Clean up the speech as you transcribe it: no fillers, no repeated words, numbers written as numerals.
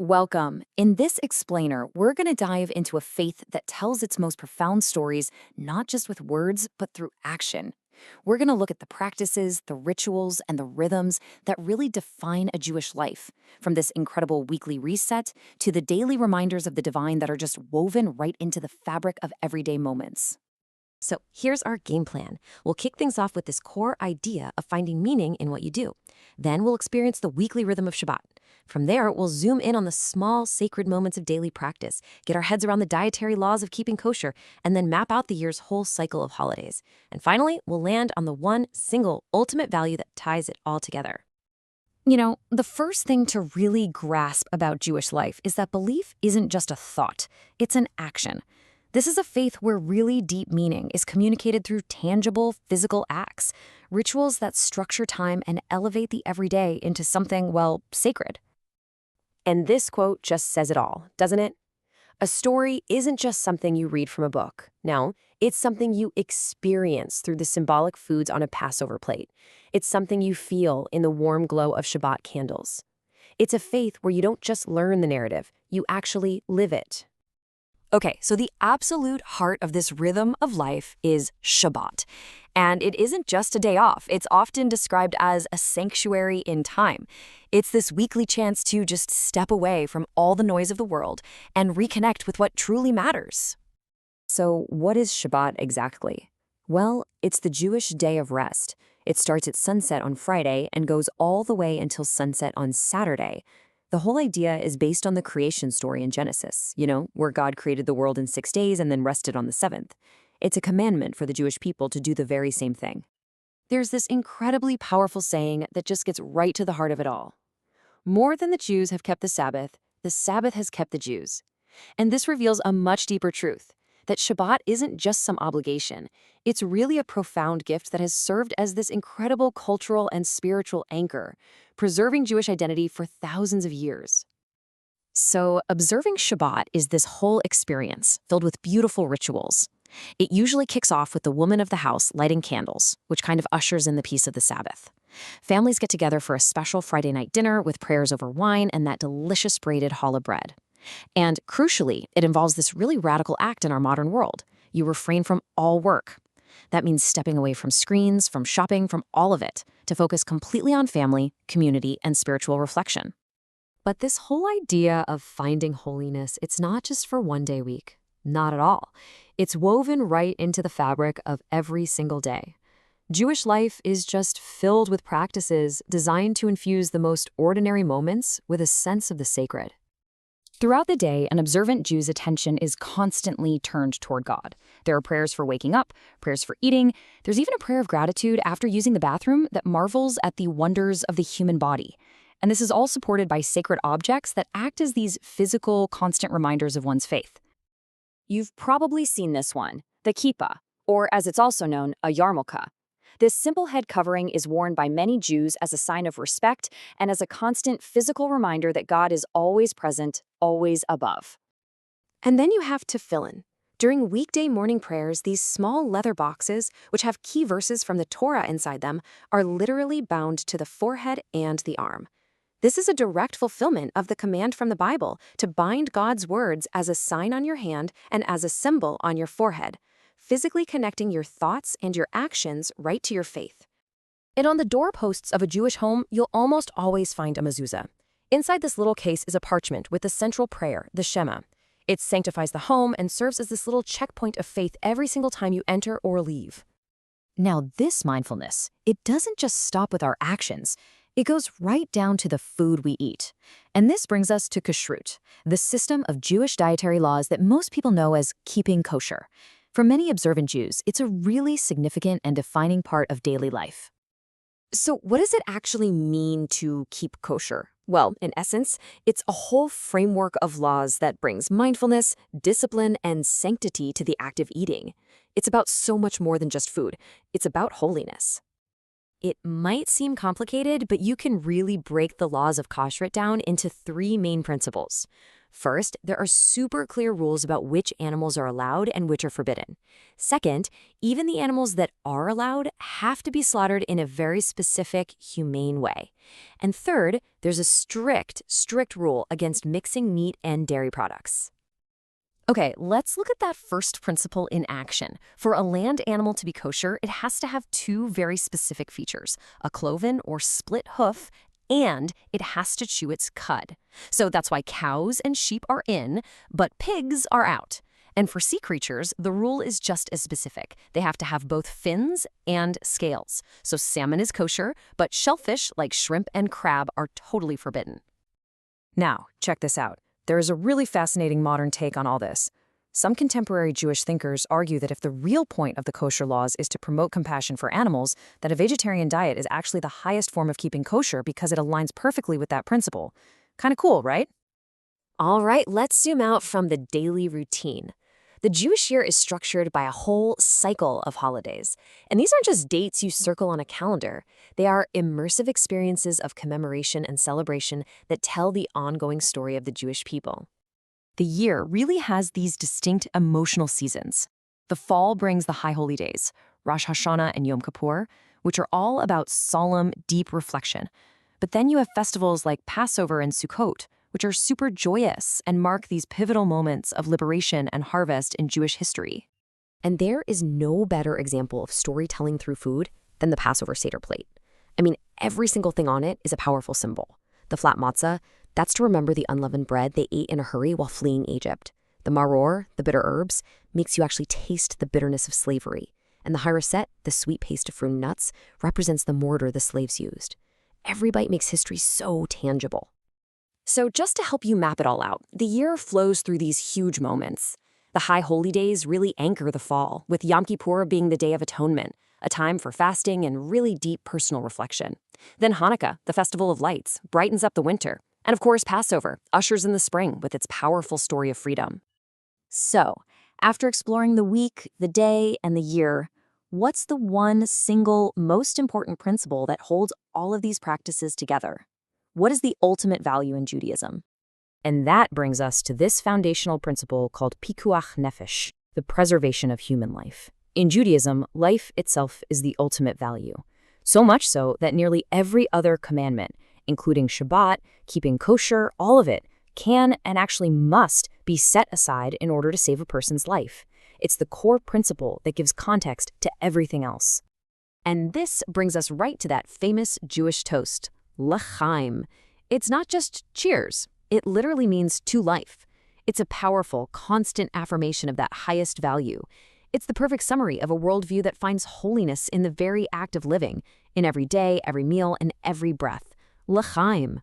Welcome. In this explainer, we're going to dive into a faith that tells its most profound stories not just with words, but through action. We're going to look at the practices, the rituals, and the rhythms that really define a Jewish life, from this incredible weekly reset to the daily reminders of the divine that are just woven right into the fabric of everyday moments. So here's our game plan. We'll kick things off with this core idea of finding meaning in what you do. Then we'll experience the weekly rhythm of Shabbat. From there, we'll zoom in on the small, sacred moments of daily practice, get our heads around the dietary laws of keeping kosher, and then map out the year's whole cycle of holidays. And finally, we'll land on the one single ultimate value that ties it all together. The first thing to really grasp about Jewish life is that belief isn't just a thought, it's an action. This is a faith where really deep meaning is communicated through tangible, physical acts, rituals that structure time and elevate the everyday into something, well, sacred. And this quote just says it all, doesn't it? A story isn't just something you read from a book. No, it's something you experience through the symbolic foods on a Passover plate. It's something you feel in the warm glow of Shabbat candles. It's a faith where you don't just learn the narrative, you actually live it. Okay, so the absolute heart of this rhythm of life is Shabbat. And it isn't just a day off. It's often described as a sanctuary in time. It's this weekly chance to just step away from all the noise of the world and reconnect with what truly matters. So what is Shabbat exactly? Well, it's the Jewish day of rest. It starts at sunset on Friday and goes all the way until sunset on Saturday. The whole idea is based on the creation story in Genesis, where God created the world in 6 days and then rested on the seventh. It's a commandment for the Jewish people to do the very same thing. There's this incredibly powerful saying that just gets right to the heart of it all. More than the Jews have kept the Sabbath has kept the Jews. And this reveals a much deeper truth, that Shabbat isn't just some obligation. It's really a profound gift that has served as this incredible cultural and spiritual anchor, preserving Jewish identity for thousands of years. So, observing Shabbat is this whole experience filled with beautiful rituals. It usually kicks off with the woman of the house lighting candles, which kind of ushers in the peace of the Sabbath. Families get together for a special Friday night dinner with prayers over wine and that delicious braided challah bread. And crucially, it involves this really radical act in our modern world. You refrain from all work. That means stepping away from screens, from shopping, from all of it, to focus completely on family, community, and spiritual reflection. But this whole idea of finding holiness, it's not just for one day a week. Not at all. It's woven right into the fabric of every single day. Jewish life is just filled with practices designed to infuse the most ordinary moments with a sense of the sacred. Throughout the day, an observant Jew's attention is constantly turned toward God. There are prayers for waking up, prayers for eating. There's even a prayer of gratitude after using the bathroom that marvels at the wonders of the human body. And this is all supported by sacred objects that act as these physical, constant reminders of one's faith. You've probably seen this one, the kippah, or as it's also known, a yarmulke. This simple head covering is worn by many Jews as a sign of respect and as a constant physical reminder that God is always present, always above. And then you have tefillin. During weekday morning prayers, these small leather boxes, which have key verses from the Torah inside them, are literally bound to the forehead and the arm. This is a direct fulfillment of the command from the Bible to bind God's words as a sign on your hand and as a symbol on your forehead, physically connecting your thoughts and your actions right to your faith. And on the doorposts of a Jewish home, you'll almost always find a mezuzah. Inside this little case is a parchment with the central prayer, the Shema. It sanctifies the home and serves as this little checkpoint of faith every single time you enter or leave. Now, this mindfulness, it doesn't just stop with our actions. It goes right down to the food we eat. And this brings us to kashrut, the system of Jewish dietary laws that most people know as keeping kosher. For many observant Jews, it's a really significant and defining part of daily life. So what does it actually mean to keep kosher? Well, in essence, it's a whole framework of laws that brings mindfulness, discipline, and sanctity to the act of eating. It's about so much more than just food. It's about holiness. It might seem complicated, but you can really break the laws of kashrut down into three main principles. First, there are super clear rules about which animals are allowed and which are forbidden. Second, even the animals that are allowed have to be slaughtered in a very specific, humane way. And third, there's a strict rule against mixing meat and dairy products. Okay, let's look at that first principle in action. For a land animal to be kosher, it has to have two very specific features, a cloven or split hoof, and it has to chew its cud. So that's why cows and sheep are in, but pigs are out. And for sea creatures, the rule is just as specific. They have to have both fins and scales. So salmon is kosher, but shellfish like shrimp and crab are totally forbidden. Now, check this out. There is a really fascinating modern take on all this. Some contemporary Jewish thinkers argue that if the real point of the kosher laws is to promote compassion for animals, that a vegetarian diet is actually the highest form of keeping kosher because it aligns perfectly with that principle. Kind of cool, right? All right, let's zoom out from the daily routine. The Jewish year is structured by a whole cycle of holidays. And these aren't just dates you circle on a calendar. They are immersive experiences of commemoration and celebration that tell the ongoing story of the Jewish people. The year really has these distinct emotional seasons. The fall brings the High Holy Days, Rosh Hashanah and Yom Kippur, which are all about solemn, deep reflection. But then you have festivals like Passover and Sukkot, which are super joyous and mark these pivotal moments of liberation and harvest in Jewish history. And there is no better example of storytelling through food than the Passover Seder plate. I mean, every single thing on it is a powerful symbol. The flat matzah, that's to remember the unleavened bread they ate in a hurry while fleeing Egypt. The maror, the bitter herbs, makes you actually taste the bitterness of slavery. And the haroset, the sweet paste of fruit and nuts, represents the mortar the slaves used. Every bite makes history so tangible. So just to help you map it all out, the year flows through these huge moments. The High Holy Days really anchor the fall, with Yom Kippur being the Day of Atonement, a time for fasting and really deep personal reflection. Then Hanukkah, the Festival of Lights, brightens up the winter. And of course, Passover ushers in the spring with its powerful story of freedom. So, after exploring the week, the day, and the year, what's the one single, most important principle that holds all of these practices together? What is the ultimate value in Judaism? And that brings us to this foundational principle called pikuach nefesh, the preservation of human life. In Judaism, life itself is the ultimate value. So much so that nearly every other commandment, including Shabbat, keeping kosher, all of it, can and actually must be set aside in order to save a person's life. It's the core principle that gives context to everything else. And this brings us right to that famous Jewish toast, L'chaim. It's not just cheers. It literally means to life. It's a powerful, constant affirmation of that highest value. It's the perfect summary of a worldview that finds holiness in the very act of living, in every day, every meal, and every breath. L'chaim.